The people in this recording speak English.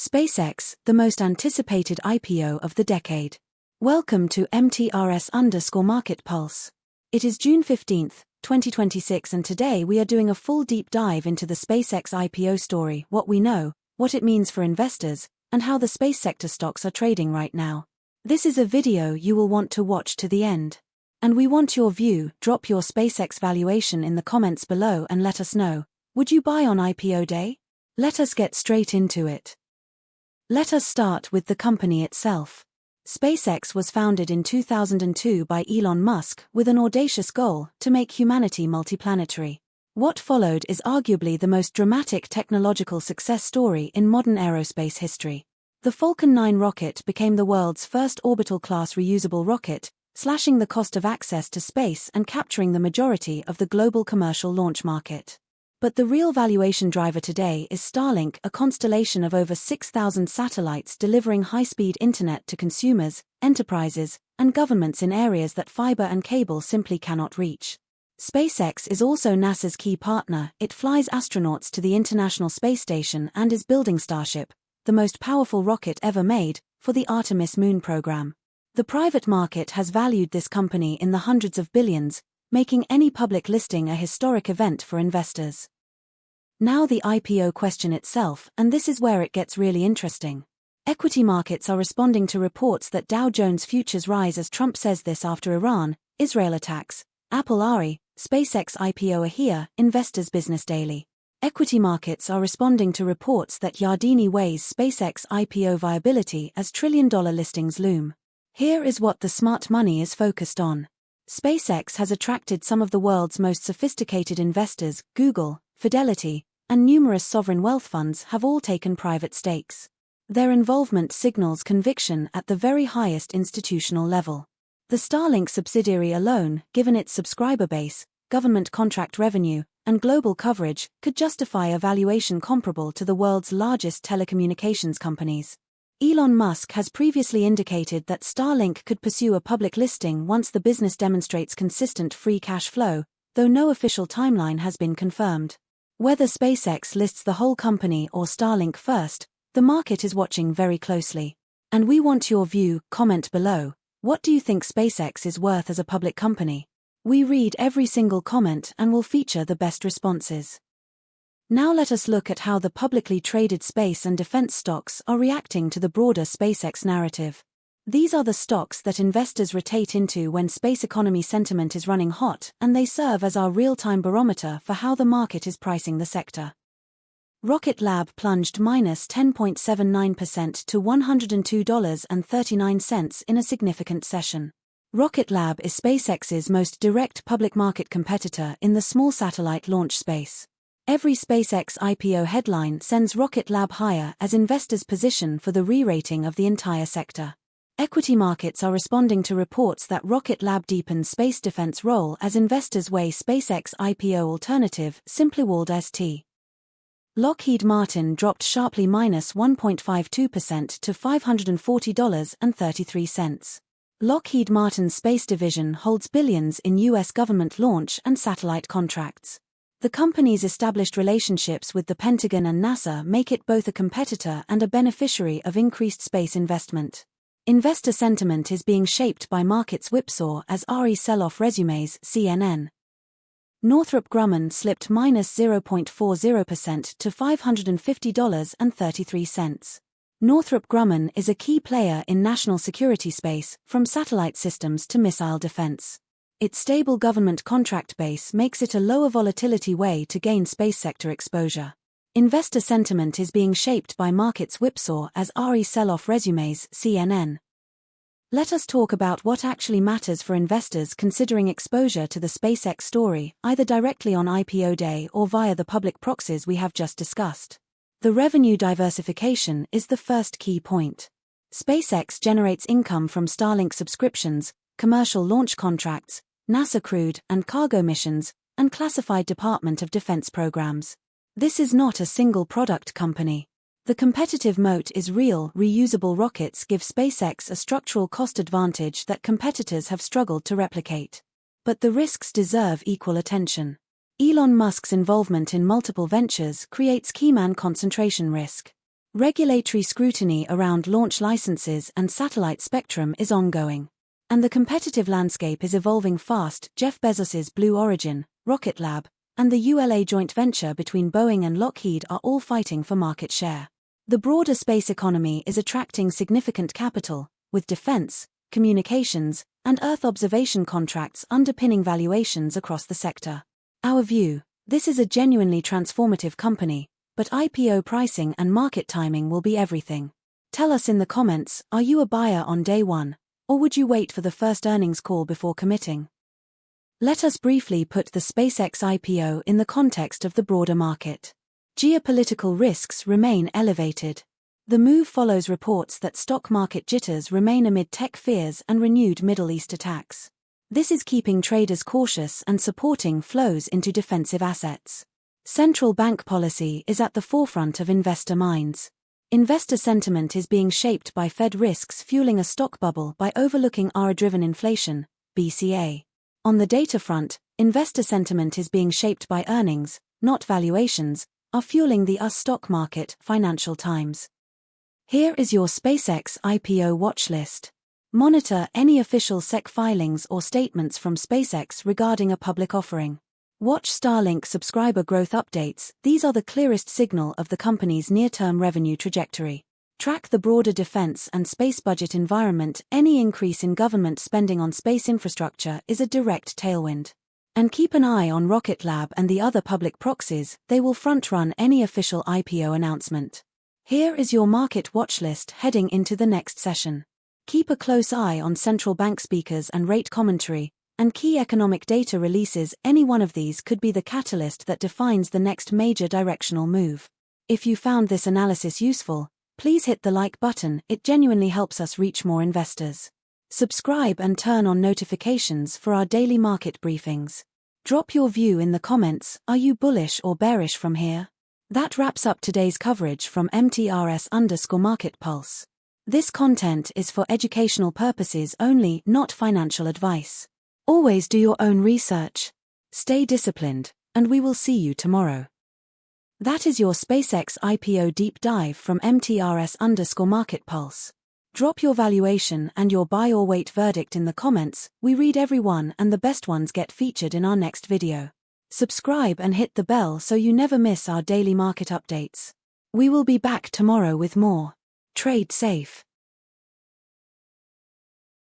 SpaceX, the most anticipated IPO of the decade. Welcome to MTRS_Market Pulse. It is June 15, 2026, and today we are doing a full deep dive into the SpaceX IPO story, what we know, what it means for investors, and how the space sector stocks are trading right now. This is a video you will want to watch to the end. And we want your view. Drop your SpaceX valuation in the comments below and let us know. Would you buy on IPO day? Let us get straight into it. Let us start with the company itself. SpaceX was founded in 2002 by Elon Musk with an audacious goal to make humanity multiplanetary. What followed is arguably the most dramatic technological success story in modern aerospace history. The Falcon 9 rocket became the world's first orbital-class reusable rocket, slashing the cost of access to space and capturing the majority of the global commercial launch market. But the real valuation driver today is Starlink, a constellation of over 6,000 satellites delivering high-speed internet to consumers, enterprises, and governments in areas that fiber and cable simply cannot reach. SpaceX is also NASA's key partner. It flies astronauts to the International Space Station and is building Starship, the most powerful rocket ever made, for the Artemis moon program. The private market has valued this company in the hundreds of billions, making any public listing a historic event for investors. Now the IPO question itself, and this is where it gets really interesting. Equity markets are responding to reports that Dow Jones futures rise as Trump says this after Iran, Israel attacks, Apple RE, SpaceX IPO are here, Investors Business Daily. Equity markets are responding to reports that Yardeni weighs SpaceX IPO viability as trillion-dollar listings loom. Here is what the smart money is focused on. SpaceX has attracted some of the world's most sophisticated investors. Google, Fidelity, and numerous sovereign wealth funds have all taken private stakes. Their involvement signals conviction at the very highest institutional level. The Starlink subsidiary alone, given its subscriber base, government contract revenue, and global coverage, could justify a valuation comparable to the world's largest telecommunications companies. Elon Musk has previously indicated that Starlink could pursue a public listing once the business demonstrates consistent free cash flow, though no official timeline has been confirmed. Whether SpaceX lists the whole company or Starlink first, the market is watching very closely. And we want your view. Comment below. What do you think SpaceX is worth as a public company? We read every single comment and will feature the best responses. Now let us look at how the publicly traded space and defense stocks are reacting to the broader SpaceX narrative. These are the stocks that investors rotate into when space economy sentiment is running hot, and they serve as our real-time barometer for how the market is pricing the sector. Rocket Lab plunged -10.79% to $102.39 in a significant session. Rocket Lab is SpaceX's most direct public market competitor in the small satellite launch space. Every SpaceX IPO headline sends Rocket Lab higher as investors position for the re-rating of the entire sector. Equity markets are responding to reports that Rocket Lab deepens space defense role as investors weigh SpaceX IPO alternative, Simpliwald St. Lockheed Martin dropped sharply -1.52% to $540.33. Lockheed Martin's space division holds billions in U.S. government launch and satellite contracts. The company's established relationships with the Pentagon and NASA make it both a competitor and a beneficiary of increased space investment. Investor sentiment is being shaped by markets whipsaw as RE sell-off resumes. CNN. Northrop Grumman slipped -0.40% to $550.33. Northrop Grumman is a key player in national security space, from satellite systems to missile defense. Its stable government contract base makes it a lower volatility way to gain space sector exposure. Investor sentiment is being shaped by markets whipsaw as RE sell-off resumes. CNN. Let us talk about what actually matters for investors considering exposure to the SpaceX story, either directly on IPO day or via the public proxies we have just discussed. The revenue diversification is the first key point. SpaceX generates income from Starlink subscriptions, commercial launch contracts, NASA crewed and cargo missions, and classified Department of Defense programs. This is not a single product company. The competitive moat is real. Reusable rockets give SpaceX a structural cost advantage that competitors have struggled to replicate. But the risks deserve equal attention. Elon Musk's involvement in multiple ventures creates keyman concentration risk. Regulatory scrutiny around launch licenses and satellite spectrum is ongoing. And the competitive landscape is evolving fast. Jeff Bezos's Blue Origin, Rocket Lab, and the ULA joint venture between Boeing and Lockheed are all fighting for market share. The broader space economy is attracting significant capital, with defense, communications, and Earth observation contracts underpinning valuations across the sector. Our view: this is a genuinely transformative company, but IPO pricing and market timing will be everything. Tell us in the comments, are you a buyer on day one, or would you wait for the first earnings call before committing? Let us briefly put the SpaceX IPO in the context of the broader market. Geopolitical risks remain elevated. The move follows reports that stock market jitters remain amid tech fears and renewed Middle East attacks. This is keeping traders cautious and supporting flows into defensive assets. Central bank policy is at the forefront of investor minds. Investor sentiment is being shaped by Fed risks fueling a stock bubble by overlooking R-driven inflation, BCA. On the data front, investor sentiment is being shaped by earnings, not valuations, are fueling the US stock market, Financial Times. Here is your SpaceX IPO watchlist. Monitor any official SEC filings or statements from SpaceX regarding a public offering. Watch Starlink subscriber growth updates. These are the clearest signal of the company's near-term revenue trajectory. Track the broader defense and space budget environment. Any increase in government spending on space infrastructure is a direct tailwind. And keep an eye on Rocket Lab and the other public proxies. They will front-run any official IPO announcement. Here is your market watchlist heading into the next session. Keep a close eye on central bank speakers and rate commentary, and key economic data releases. Any one of these could be the catalyst that defines the next major directional move. If you found this analysis useful, please hit the like button. It genuinely helps us reach more investors. Subscribe and turn on notifications for our daily market briefings. Drop your view in the comments. Are you bullish or bearish from here? That wraps up today's coverage from MTRS_Market Pulse. This content is for educational purposes only, not financial advice. Always do your own research. Stay disciplined, and we will see you tomorrow. That is your SpaceX IPO deep dive from MTRS_Market Pulse. Drop your valuation and your buy or wait verdict in the comments. We read every one, and the best ones get featured in our next video. Subscribe and hit the bell so you never miss our daily market updates. We will be back tomorrow with more. Trade safe.